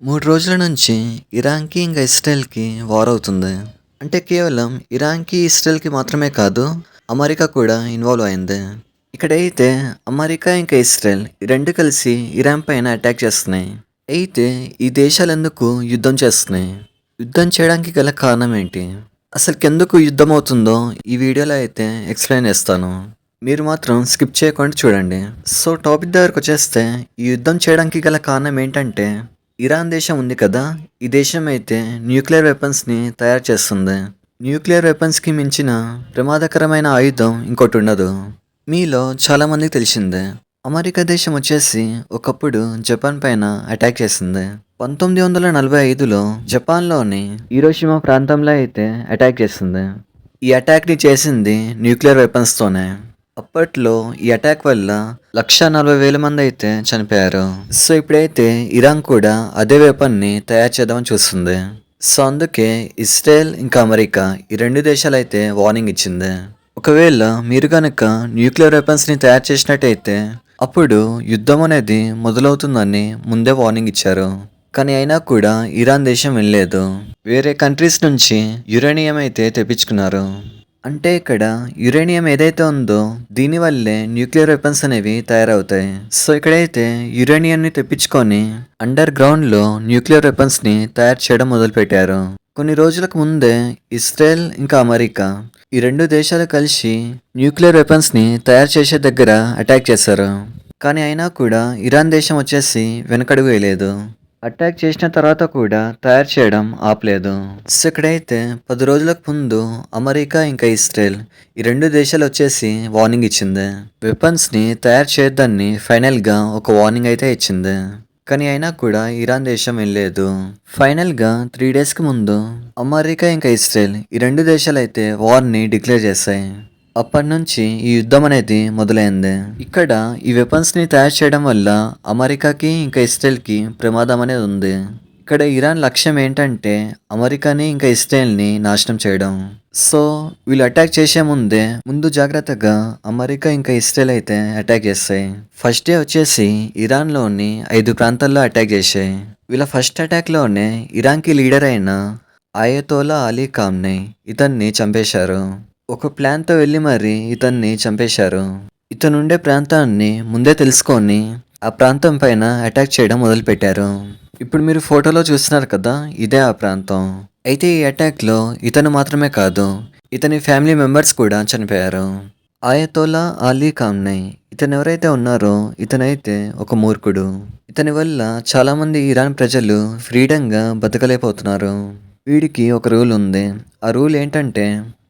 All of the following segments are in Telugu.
3 రోజుల నుంచి ఇరాన్‌కి, ఇంకా ఇజ్రాయెల్‌కి వార్ అవుతుంది. అంటే కేవలం ఇరాన్‌కి, ఇజ్రాయెల్‌కి మాత్రమే కాదు, అమెరికా కూడా ఇన్వాల్వ్ అయింది. ఇక్కడైతే అమెరికా ఇంకా ఇజ్రాయెల్ ఈ 2 కలిసి ఇరాన్ పైన అటాక్ చేస్తున్నాయి. అయితే ఈ దేశాలెందుకు యుద్ధం చేస్తున్నాయి? యుద్ధం చేయడానికి గల కారణం ఏంటి? అసలుకెందుకు యుద్ధం అవుతుందో ఈ వీడియోలో అయితే ఎక్స్‌ప్లెయిన్ చేస్తాను. మీరు మాత్రం స్కిప్ చేయకుండా చూడండి. సో టాపిక్ దగ్గరకొచ్చేస్తే ఈ యుద్ధం చేయడానికి గల కారణం ఏంటంటే ఇరాన్ దేశం ఉంది కదా! ఈ దేశం అయితే న్యూక్లియర్ వెపన్స్‌ని తయారు చేస్తుంది. న్యూక్లియర్ వెపన్స్‌కి మించిన ప్రమాదకరమైన ఆయుధం ఇంకోటుండదు. మీలో చాలామందికి తెలిసిందే. అమెరికా దేశం వచ్చేసి ఒకప్పుడు జపాన్ పైన అటాక్ చేసింది. 1945లో జపాన్‌లోని హీరోషిమా ప్రాంతంలో అయితే అటాక్ చేసింది. ఈ అటాక్‌ని చేసింది న్యూక్లియర్ వెపన్స్‌తోనే. అప్పట్లో ఈ అటాక్ వల్ల 140,000 మంది అయితే చనిపోయారు. సో ఇప్పుడైతే ఇరాన్ కూడా అదే వెపన్ని తయారు చేద్దామని చూస్తుంది. సో అందుకే ఇజ్రాయెల్ ఇంకా అమెరికా ఈ 2 దేశాలైతే వార్నింగ్ ఇచ్చింది. ఒకవేళ మీరు గనక న్యూక్లియర్ వెపన్స్‌ని తయారు చేసినట్టయితే అప్పుడు యుద్ధం అనేది మొదలవుతుందని ముందే వార్నింగ్ ఇచ్చారు. కానీ అయినా కూడా ఇరాన్ దేశం వినలేదు. వేరే కంట్రీస్ నుంచి యురేనియం అయితే తెప్పించుకున్నారు. అంటే ఇక్కడ యురేనియం ఏదైతే ఉందో దీనివల్లే న్యూక్లియర్ వెపన్స్ అనేవి తయారవుతాయి. సో ఇక్కడైతే యురేనియంని తెప్పించుకొని అండర్ గ్రౌండ్లో న్యూక్లియర్ వెపన్స్ని తయారు చేయడం మొదలుపెట్టారు. కొన్ని రోజులకు ముందే ఇజ్రాయెల్ ఇంకా అమెరికా ఈ 2 దేశాలు కలిసి న్యూక్లియర్ వెపన్స్ని తయారు చేసే దగ్గర అటాక్ చేశారు. కానీ అయినా కూడా ఇరాన్ దేశం వచ్చేసి వెనకడుగు వేయలేదు. అటాక్ చేసిన తర్వాత కూడా తయారు చేయడం ఆపలేదు. సో ఇక్కడైతే 10 రోజులకు ముందు అమెరికా ఇంకా ఇజ్రాయెల్ ఈ 2 దేశాలు వచ్చేసి వార్నింగ్ ఇచ్చింది. వెపన్స్‌ని తయారు చేయొద్దని ఫైనల్‌గా ఒక వార్నింగ్ అయితే ఇచ్చింది. కానీ అయినా కూడా ఇరాన్ దేశం వినలేదు. ఫైనల్‌గా 3 డేస్‌కి ముందు అమెరికా ఇంకా ఇజ్రాయెల్ ఈ 2 దేశాలైతే వార్‌ని డిక్లేర్ చేశాయి. అప్పటినుంచి ఈ యుద్ధం అనేది మొదలైంది. ఇక్కడ ఈ వెపన్స్‌ని తయారు చేయడం వల్ల అమెరికాకి ఇంకా ఇజ్రాయెల్‌కి ప్రమాదం అనేది ఉంది. ఇక్కడ ఇరాన్ లక్ష్యం ఏంటంటే అమెరికాని ఇంకా ఇజ్రాయెల్‌ని నాశనం చేయడం. సో వీళ్ళు అటాక్ చేసే ముందు జాగ్రత్తగా అమెరికా ఇంకా ఇజ్రాయెల్ అయితే అటాక్ చేస్తాయి. ఫస్ట్ డే వచ్చేసి ఇరాన్‌లోని 5 ప్రాంతాల్లో అటాక్ చేశాయి. వీళ్ళ ఫస్ట్ అటాక్‌లోనే ఇరాన్‌కి లీడర్ అయిన ఆయతోలా అలీ ఖామ్నీ ఇతన్ని చంపేశారు. ఒక ప్లాన్‌తో వెళ్లి మరి ఇతన్ని చంపేశారు. ఇతనుండే ప్రాంతాన్ని ముందే తెలుసుకొని ఆ ప్రాంతం పైన అటాక్ చేయడం మొదలుపెట్టారు. ఇప్పుడు మీరు ఫోటోలో చూస్తున్నారు కదా, ఇదే ఆ ప్రాంతం. అయితే ఈ అటాక్‌లో ఇతను మాత్రమే కాదు, ఇతని ఫ్యామిలీ మెంబర్స్ కూడా చనిపోయారు. ఆయతోలా అలీ ఖామ్నీ ఇతను ఎవరైతే ఉన్నారో ఇతనైతే ఒక మూర్ఖుడు. ఇతని వల్ల చాలామంది ఇరాన్ ప్రజలు ఫ్రీడంగా బతకలేకపోతున్నారు. వీడికి ఒక రూల్ ఉంది. ఆ రూల్ ఏంటంటే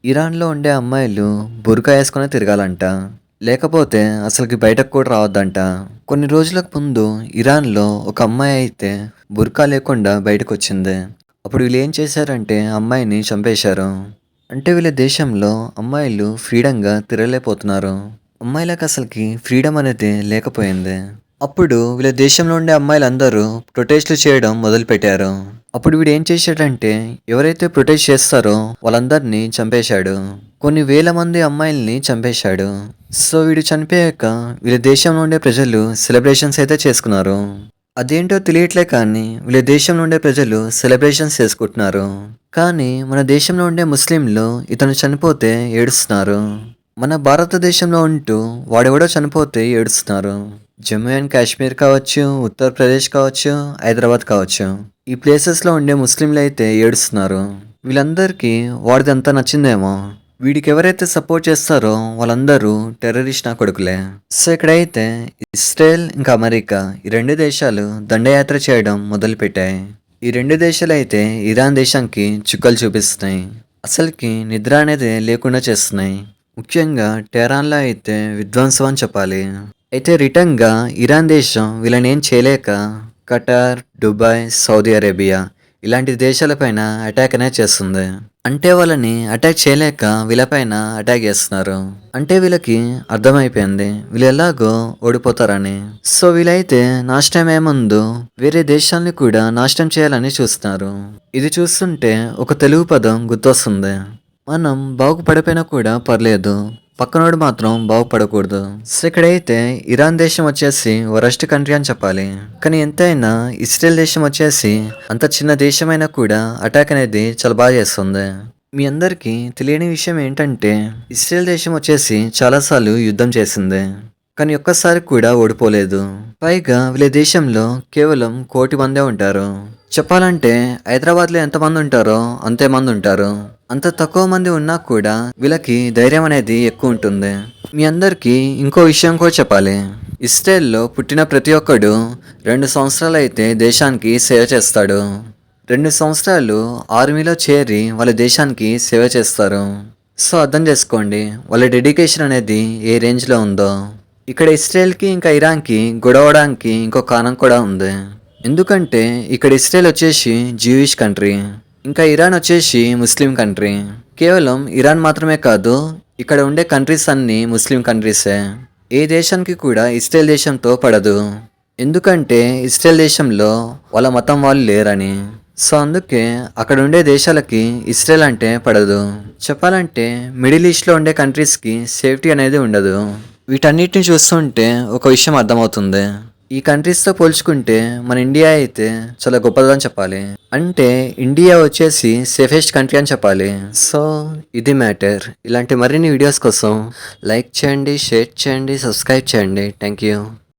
ఇరాన్‌లో ఉండే అమ్మాయిలు బుర్కా వేసుకొని తిరగాలంట. లేకపోతే అసలుకి బయటకు కూడా రావద్దంట. కొన్ని రోజులకు ముందు ఇరాన్‌లో ఒక అమ్మాయి అయితే బుర్కా లేకుండా బయటకొచ్చింది. అప్పుడు వీళ్ళు ఏం చేశారంటే అమ్మాయిని చంపేశారు. అంటే వీళ్ళ దేశంలో అమ్మాయిలు ఫ్రీడంగా తిరగలేకపోతున్నారు. అమ్మాయిలకు అసలుకి ఫ్రీడమ్ అనేది లేకపోయింది. అప్పుడు వీళ్ళ దేశంలో ఉండే అమ్మాయిలందరూ ప్రొటెస్టులు చేయడం మొదలుపెట్టారు. అప్పుడు వీడు ఏం చేశాడంటే ఎవరైతే ప్రొటెస్ట్ చేస్తారో వాళ్ళందరినీ చంపేశాడు. కొన్ని వేల మంది అమ్మాయిల్ని చంపేశాడు. సో వీడు చనిపోయాక వీళ్ళ దేశంలో ఉండే ప్రజలు సెలబ్రేషన్స్ అయితే చేసుకున్నారు. అదేంటో తెలియట్లే కానీ వీళ్ళ దేశంలో ఉండే ప్రజలు సెలబ్రేషన్స్ చేసుకుంటున్నారు. కానీ మన దేశంలో ఉండే ముస్లింలు ఇతను చనిపోతే ఏడుస్తున్నారు. మన భారతదేశంలో ఉంటూ వాడెవడో చనిపోతే ఏడుస్తున్నారు. జమ్మూ అండ్ కాశ్మీర్ కావచ్చు, ఉత్తరప్రదేశ్ కావచ్చు, హైదరాబాద్ కావచ్చు. ఈ ప్లేసెస్‌లో ఉండే ముస్లింలు అయితే ఏడుస్తున్నారు. వీళ్ళందరికీ వాడిదంతా నచ్చిందేమో. వీడికి ఎవరైతే సపోర్ట్ చేస్తారో వాళ్ళందరూ టెర్రరిస్ట్ నా కొడుకులే. సో ఇక్కడైతే ఇజ్రాయెల్ ఇంకా అమెరికా ఈ 2 దేశాలు దండయాత్ర చేయడం మొదలుపెట్టాయి. ఈ 2 దేశాలైతే ఇరాన్ దేశానికి చుక్కలు చూపిస్తున్నాయి. అసలుకి నిద్ర అనేది లేకుండా చేస్తున్నాయి. ముఖ్యంగా టెహరాన్‌లో అయితే విధ్వంసం అని చెప్పాలి. అయితే రిటర్న్‌గా ఇరాన్ దేశం వీళ్ళనేం చేయలేక ఖటార్, దుబాయ్, సౌదీ అరేబియా ఇలాంటి దేశాలపైన అటాక్ అనేది చేస్తుంది. అంటే వాళ్ళని అటాక్ చేయలేక వీళ్ళపైన అటాక్ చేస్తున్నారు. అంటే వీళ్ళకి అర్థమైపోయింది వీళ్ళు ఎలాగో ఓడిపోతారని. సో వీళ్ళైతే నాశనం ముందు వేరే దేశాల్ని కూడా నాశనం చేయాలని చూస్తున్నారు. ఇది చూస్తుంటే ఒక తెలుగు పదం గుర్తొస్తుంది. మనం బాగుపడిపోయినా కూడా పర్లేదు, పక్కనోడు మాత్రం బాగుపడకూడదు. సో ఇక్కడైతే ఇరాన్ దేశం వచ్చేసి వరస్ట్ కంట్రీ అని చెప్పాలి. కానీ ఎంతైనా ఇస్రాయల్ దేశం వచ్చేసి అంత చిన్న దేశమైనా కూడా అటాక్ అనేది చాలా బాగా చేస్తుంది. మీ అందరికీ తెలియని విషయం ఏంటంటే ఇస్రాయల్ దేశం వచ్చేసి చాలాసార్లు యుద్ధం చేసింది, కానీ ఒక్కసారి కూడా ఓడిపోలేదు. పైగా వీళ్ళ దేశంలో కేవలం 1 కోటి మందే ఉంటారు. చెప్పాలంటే హైదరాబాద్లో ఎంతమంది ఉంటారో అంతే మంది ఉంటారు. అంత తక్కువ మంది ఉన్నా కూడా వీళ్ళకి ధైర్యం అనేది ఎక్కువ ఉంటుంది. మీ అందరికీ ఇంకో విషయం కూడా చెప్పాలి. ఇస్రాయల్లో పుట్టిన ప్రతి ఒక్కడు 2 సంవత్సరాలు అయితే దేశానికి సేవ చేస్తాడు. 2 సంవత్సరాలు ఆర్మీలో చేరి వాళ్ళ దేశానికి సేవ చేస్తారు. సో అర్థం చేసుకోండి వాళ్ళ డెడికేషన్ అనేది ఏ రేంజ్లో ఉందో. ఇక్కడ ఇస్రాయల్కి ఇంకా ఇరాన్కి గొడవడానికి ఇంకో కారణం కూడా ఉంది. ఎందుకంటే ఇక్కడ ఇస్రాయల్ వచ్చేసి జ్యూయిష్ కంట్రీ, ఇంకా ఇరాన్ వచ్చేసి ముస్లిం కంట్రీ. కేవలం ఇరాన్ మాత్రమే కాదు, ఇక్కడ ఉండే కంట్రీస్ అన్నీ ముస్లిం కంట్రీసే. ఏ దేశానికి కూడా ఇస్రాయల్ దేశంతో పడదు, ఎందుకంటే ఇస్రాయల్ దేశంలో వాళ్ళ మతం వాళ్ళు లేరని. సో అందుకే అక్కడ ఉండే దేశాలకి ఇస్రాయల్ అంటే పడదు. చెప్పాలంటే మిడిల్ ఈస్ట్లో ఉండే కంట్రీస్కి సేఫ్టీ అనేది ఉండదు. వీటన్నిటిని చూస్తుంటే ఒక విషయం అర్థమవుతుంది. ఈ కంట్రీస్తో పోల్చుకుంటే మన ఇండియా అయితే చాలా గొప్పదని చెప్పాలి. అంటే ఇండియా వచ్చేసి సేఫెస్ట్ కంట్రీ అని చెప్పాలి. సో ఇది మ్యాటర్. ఇలాంటి మరిన్ని వీడియోస్ కోసం లైక్ చేయండి, షేర్ చేయండి, సబ్స్క్రైబ్ చేయండి. Thank you.